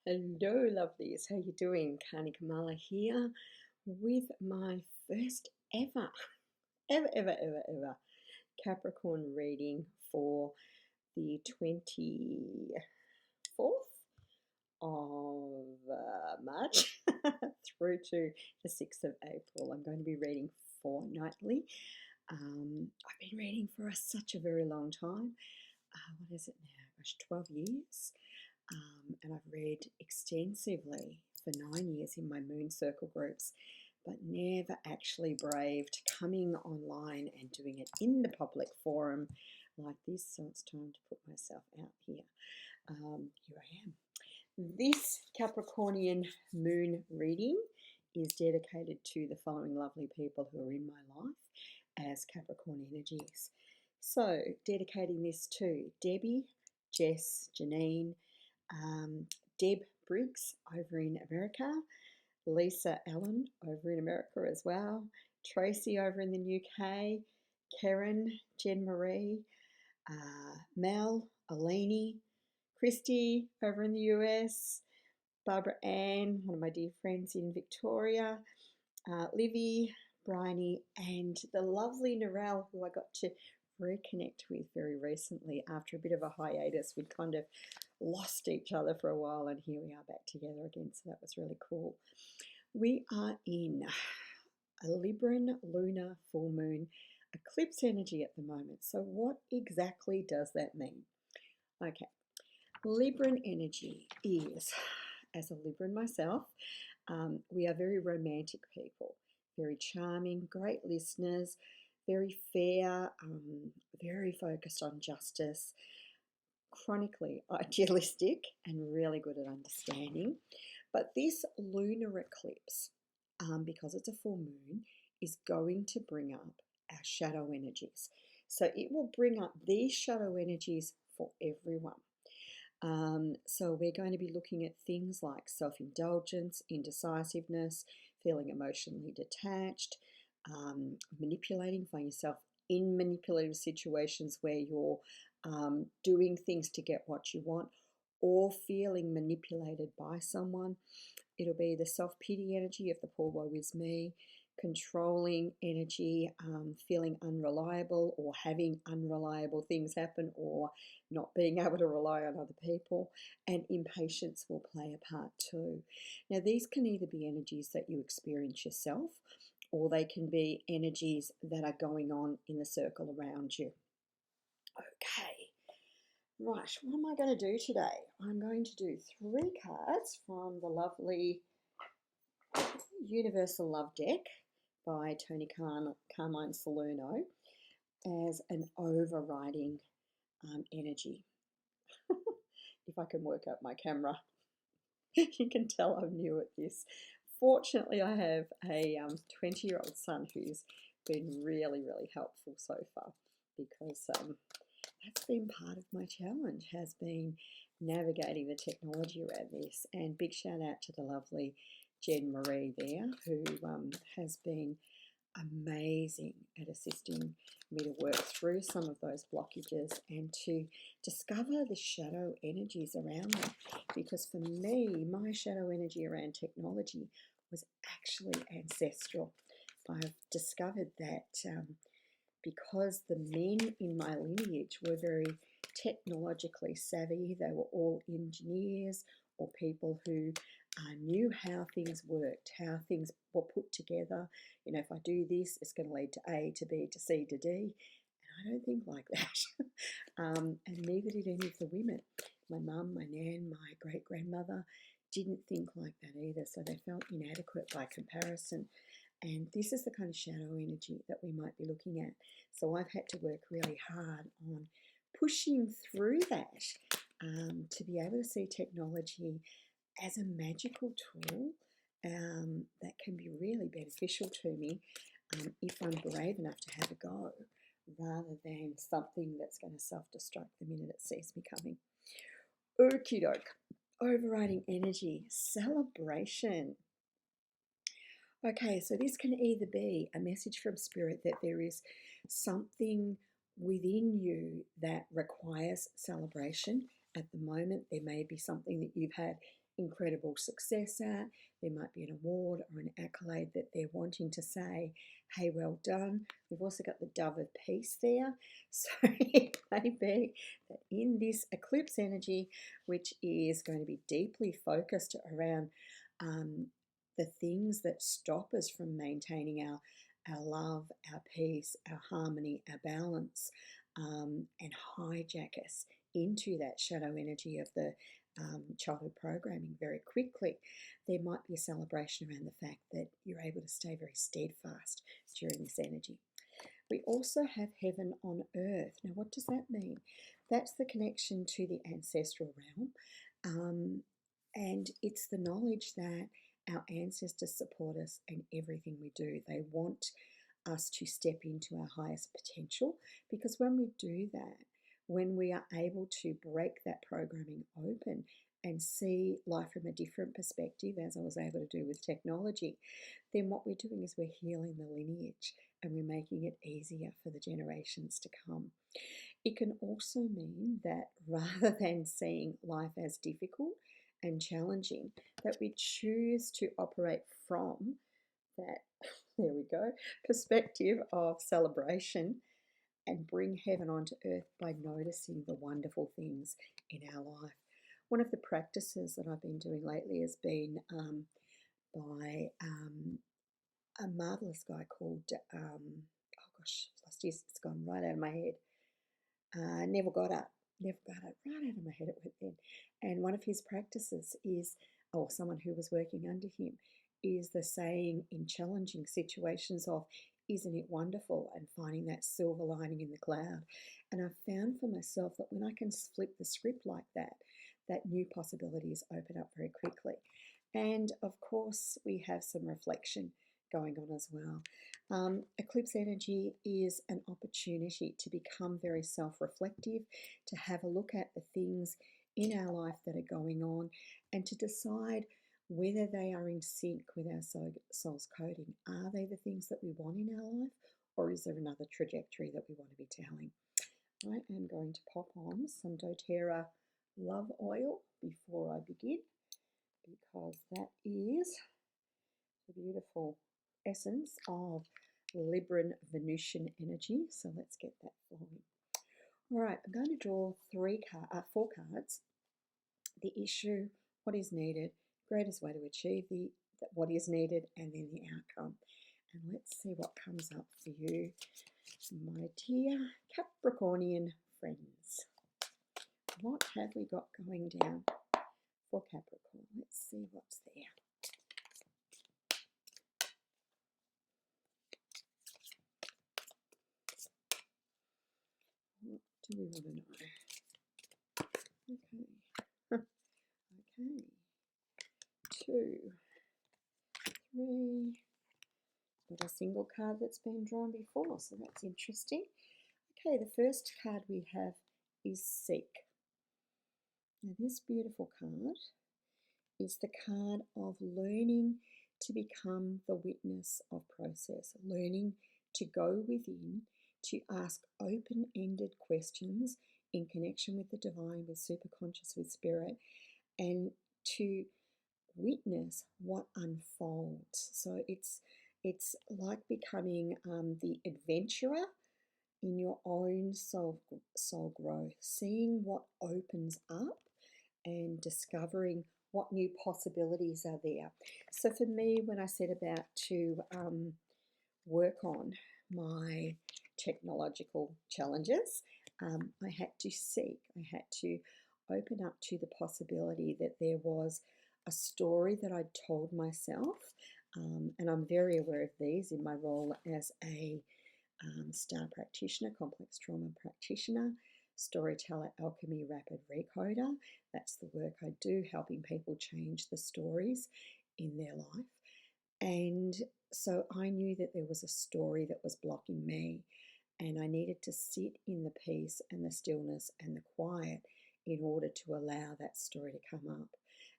Hello, lovelies. How you doing? Kani Kamala here with my first ever Capricorn reading for the 24th of March through to the 6th of April. I'm going to be reading fortnightly. I've been reading for such a very long time. What is it now? Gosh, 12 years. And I've read extensively for 9 years in my moon circle groups, but never actually braved coming online and doing it in the public forum like this. So it's time to put myself out here. Here I am. This Capricornian moon reading is dedicated to the following lovely people who are in my life as Capricorn energies. So, dedicating this to Debbie, Jess, Janine, Deb Briggs over in America, Lisa Allen over in America as well, Tracy over in the UK, Karen, Jen Marie, Mel, Alini, Christy over in the US, Barbara Ann, one of my dear friends in Victoria, Livy, Bryony, and the lovely Narelle, who I got to reconnect with very recently after a bit of a hiatus. We'd kind of lost each other for a while, and here we are back together again, so that was really cool. We are in a Libran lunar full moon eclipse energy at the moment. So what exactly does that mean? Okay, Libran energy is, as a Libran myself, we are very romantic people, very charming, great listeners, very fair, very focused on justice, chronically idealistic, and really good at understanding. But this lunar eclipse, because it's a full moon, is going to bring up our shadow energies. So it will bring up these shadow energies for everyone. So we're going to be looking at things like self-indulgence, indecisiveness, feeling emotionally detached, manipulating, find yourself in manipulative situations where you're doing things to get what you want, or feeling manipulated by someone. It'll be the self-pity energy of the poor woe is me, controlling energy, feeling unreliable or having unreliable things happen, or not being able to rely on other people, and impatience will play a part too. Now, these can either be energies that you experience yourself, or they can be energies that are going on in the circle around you. Okay, right, what am I going to do today? I'm going to do 3 cards from the lovely Universal Love deck by Tony Carmine Salerno as an overriding energy. If I can work out my camera, you can tell I'm new at this. Fortunately, I have a 20-year-old son who's been really helpful so far, because that's been part of my challenge, has been navigating the technology around this. And big shout out to the lovely Jen Marie there, who has been amazing at assisting me to work through some of those blockages and to discover the shadow energies around them. Because for me, my shadow energy around technology was actually ancestral. I've discovered that because the men in my lineage were very technologically savvy, they were all engineers or people who knew how things worked, how things were put together. You know, if I do this, it's going to lead to A to B to C to D. And I don't think like that. And neither did any of the women. My mum, my nan, my great-grandmother didn't think like that either. So they felt inadequate by comparison. And this is the kind of shadow energy that we might be looking at. So I've had to work really hard on pushing through that to be able to see technology as a magical tool that can be really beneficial to me if I'm brave enough to have a go, rather than something that's going to self-destruct the minute it sees me coming. Okie doke. Overriding energy, celebration. Okay, so this can either be a message from Spirit that there is something within you that requires celebration. At the moment, there may be something that you've had incredible success at. There might be an award or an accolade that they're wanting to say, hey, well done. We've also got the dove of peace there. So it may be that in this eclipse energy, which is going to be deeply focused around the things that stop us from maintaining our love, our peace, our harmony, our balance, and hijack us into that shadow energy of the childhood programming very quickly, there might be a celebration around the fact that you're able to stay very steadfast during this energy. We also have heaven on earth. Now, what does that mean? That's the connection to the ancestral realm, and it's the knowledge that our ancestors support us in everything we do. They want us to step into our highest potential, because when we do that, when we are able to break that programming open and see life from a different perspective, as I was able to do with technology, then what we're doing is we're healing the lineage and we're making it easier for the generations to come. It can also mean that rather than seeing life as difficult and challenging, that we choose to operate from that, there we go, perspective of celebration and bring heaven onto earth by noticing the wonderful things in our life. One of the practices that I've been doing lately has been by a marvelous guy called, oh gosh, it's gone right out of my head. Never got it right out of my head it went then. And one of his practices is, or someone who was working under him, is the saying in challenging situations of, isn't it wonderful, and finding that silver lining in the cloud. And I've found for myself that when I can flip the script like that new possibilities open up very quickly. And of course, we have some reflection going on as well. Eclipse energy is an opportunity to become very self-reflective, to have a look at the things in our life that are going on, and to decide whether they are in sync with our soul's coding. Are they the things that we want in our life, or is there another trajectory that we want to be telling? I am going to pop on some doTERRA love oil before I begin, because that is the beautiful essence of Libran Venusian energy. So let's get that flowing. All right, I'm going to draw four cards. The issue, what is needed, greatest way to achieve what is needed, and then the outcome. And let's see what comes up for you, my dear Capricornian friends. What have we got going down for Capricorn? Let's see what's there. What do we want to know? Okay. Okay. 2, 3. Got a single card that's been drawn before, so that's interesting. Okay, the first card we have is Seek. Now, this beautiful card is the card of learning to become the witness of process, learning to go within, to ask open-ended questions in connection with the divine, with superconscious, with spirit, and to witness what unfolds. So it's like becoming the adventurer in your own soul growth, seeing what opens up and discovering what new possibilities are there. So for me, when I set about to work on my technological challenges, I had to seek, I had to open up to the possibility that there was a story that I'd told myself, and I'm very aware of these in my role as a star practitioner, complex trauma practitioner, storyteller, alchemy, rapid recoder. That's the work I do, helping people change the stories in their life. And so I knew that there was a story that was blocking me, and I needed to sit in the peace and the stillness and the quiet in order to allow that story to come up.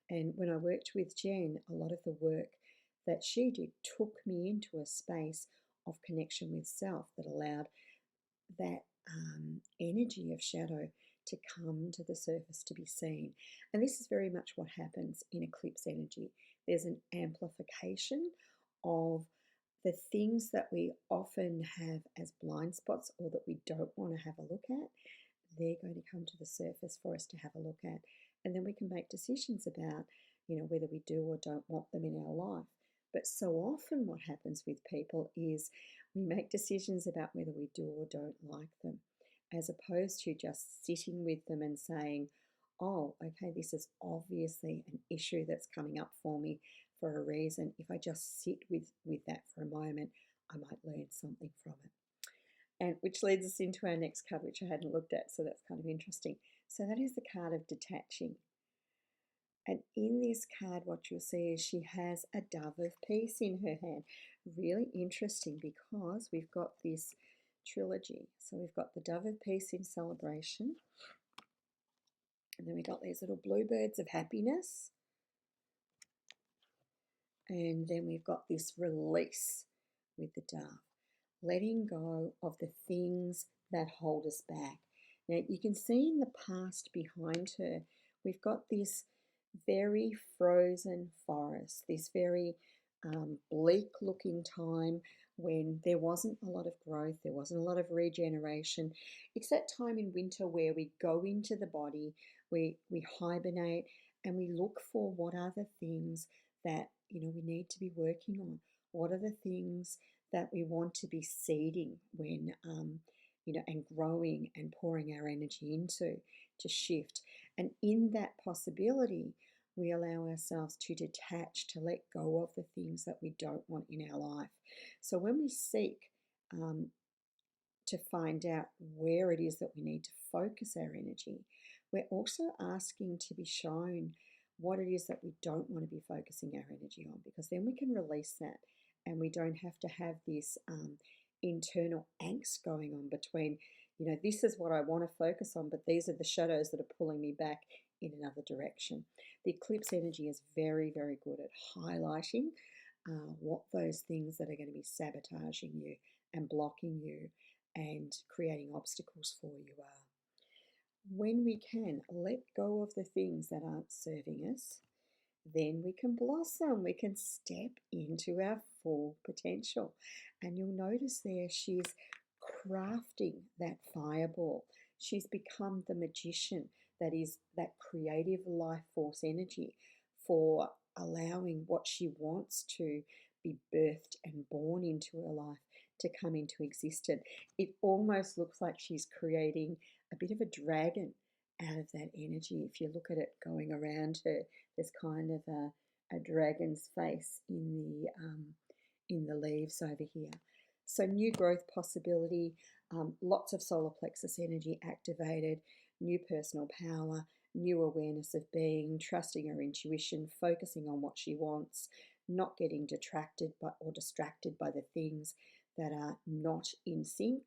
And when I worked with Jen, a lot of the work that she did took me into a space of connection with self that allowed that energy of shadow to come to the surface to be seen. And this is very much what happens in eclipse energy. There's an amplification of the things that we often have as blind spots or that we don't want to have a look at. They're going to come to the surface for us to have a look at. And then we can make decisions about, whether we do or don't want them in our life. But so often what happens with people is we make decisions about whether we do or don't like them, as opposed to just sitting with them and saying, oh, okay, this is obviously an issue that's coming up for me for a reason. If I just sit with that for a moment, I might learn something from it. And which leads us into our next card, which I hadn't looked at, so that's kind of interesting. So that is the card of detaching. And in this card, what you'll see is she has a dove of peace in her hand. Really interesting because we've got this trilogy. So we've got the dove of peace in celebration. And then we've got these little bluebirds of happiness. And then we've got this release with the dove. Letting go of the things that hold us back. Now, you can see in the past behind her, we've got this very frozen forest, this very bleak looking time when there wasn't a lot of growth, there wasn't a lot of regeneration. It's that time in winter where we go into the body, we hibernate, and we look for what are the things that we need to be working on. What are the things that we want to be seeding when and growing and pouring our energy into to shift. And in that possibility, we allow ourselves to detach, to let go of the things that we don't want in our life. So when we seek to find out where it is that we need to focus our energy, we're also asking to be shown what it is that we don't want to be focusing our energy on, because then we can release that and we don't have to have this internal angst going on between, this is what I want to focus on, but these are the shadows that are pulling me back in another direction. The eclipse energy is very, very good at highlighting what those things that are going to be sabotaging you and blocking you and creating obstacles for you are. When we can let go of the things that aren't serving us, then we can blossom, we can step into our full potential. And you'll notice there she's crafting that fireball. She's become the magician that is that creative life force energy for allowing what she wants to be birthed and born into her life to come into existence. It almost looks like she's creating a bit of a dragon out of that energy. If you look at it going around her, there's kind of a dragon's face in the leaves over here. So new growth possibility, lots of solar plexus energy activated, new personal power, new awareness of being, trusting her intuition, focusing on what she wants, not getting detracted or distracted by the things that are not in sync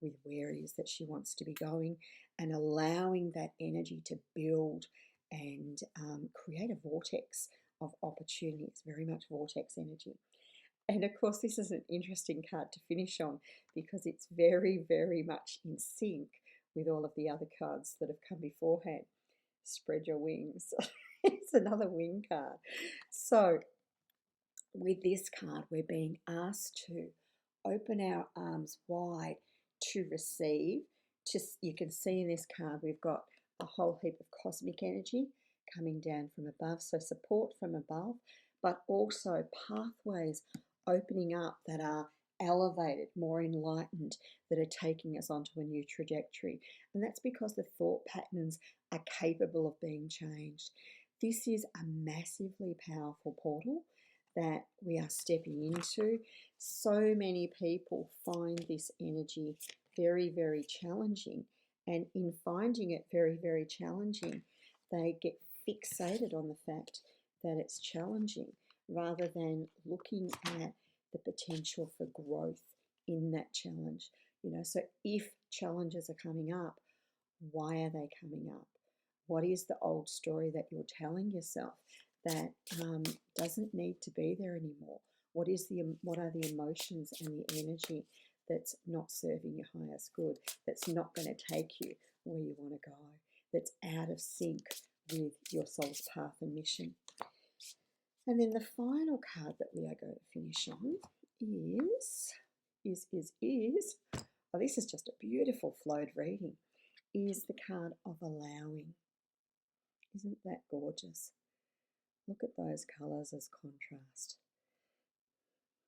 with where it is that she wants to be going, and allowing that energy to build and create a vortex of opportunity. It's very much vortex energy. And of course, this is an interesting card to finish on because it's very, very much in sync with all of the other cards that have come beforehand. Spread your wings. It's another wing card. So with this card, we're being asked to open our arms wide to receive. You can see in this card we've got a whole heap of cosmic energy coming down from above, so support from above, but also pathways opening up that are elevated, more enlightened, that are taking us onto a new trajectory. And that's because the thought patterns are capable of being changed. This is a massively powerful portal that we are stepping into. So many people find this energy very, very challenging. And in finding it very, very challenging, they get fixated on the fact that it's challenging rather than looking at the potential for growth in that challenge. So if challenges are coming up, why are they coming up? What is the old story that you're telling yourself that doesn't need to be there anymore? What are the emotions and the energy that's not serving your highest good, that's not going to take you where you want to go, that's out of sync with your soul's path and mission. And then the final card that we are going to finish on is, oh, this is just a beautiful flowed reading, is the card of allowing. Isn't that gorgeous? Look at those colours as contrast.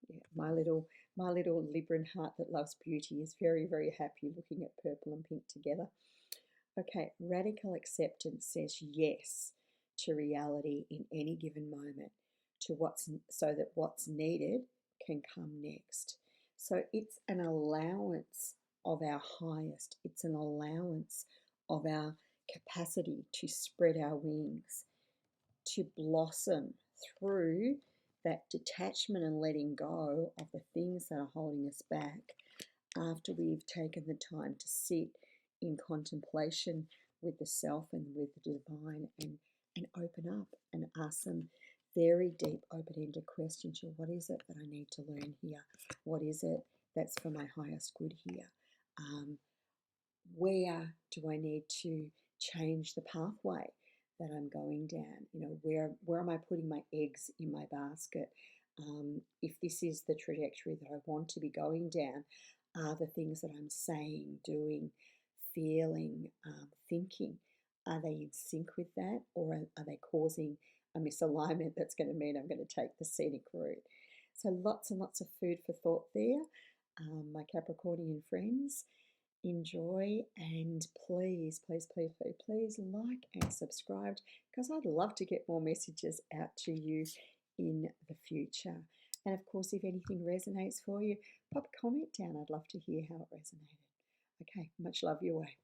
Yeah, my little Libran heart that loves beauty is very, very happy looking at purple and pink together. Okay, radical acceptance says yes to reality in any given moment, so that what's needed can come next. So it's an allowance of our highest. It's an allowance of our capacity to spread our wings, to blossom through that detachment and letting go of the things that are holding us back after we've taken the time to sit in contemplation with the self and with the divine, and open up and ask some very deep, open-ended questions. What is it that I need to learn here? What is it that's for my highest good here? Where do I need to change the pathway that I'm going down? Where am I putting my eggs in my basket? If this is the trajectory that I want to be going down, are the things that I'm saying, doing, feeling, thinking, are they in sync with that, or are they causing a misalignment that's going to mean I'm going to take the scenic route? So lots and lots of food for thought there, my Capricornian friends. Enjoy, and please, please, please, please, please like and subscribe, because I'd love to get more messages out to you in the future. And of course, if anything resonates for you, pop a comment down. I'd love to hear how it resonated. Okay, much love your way.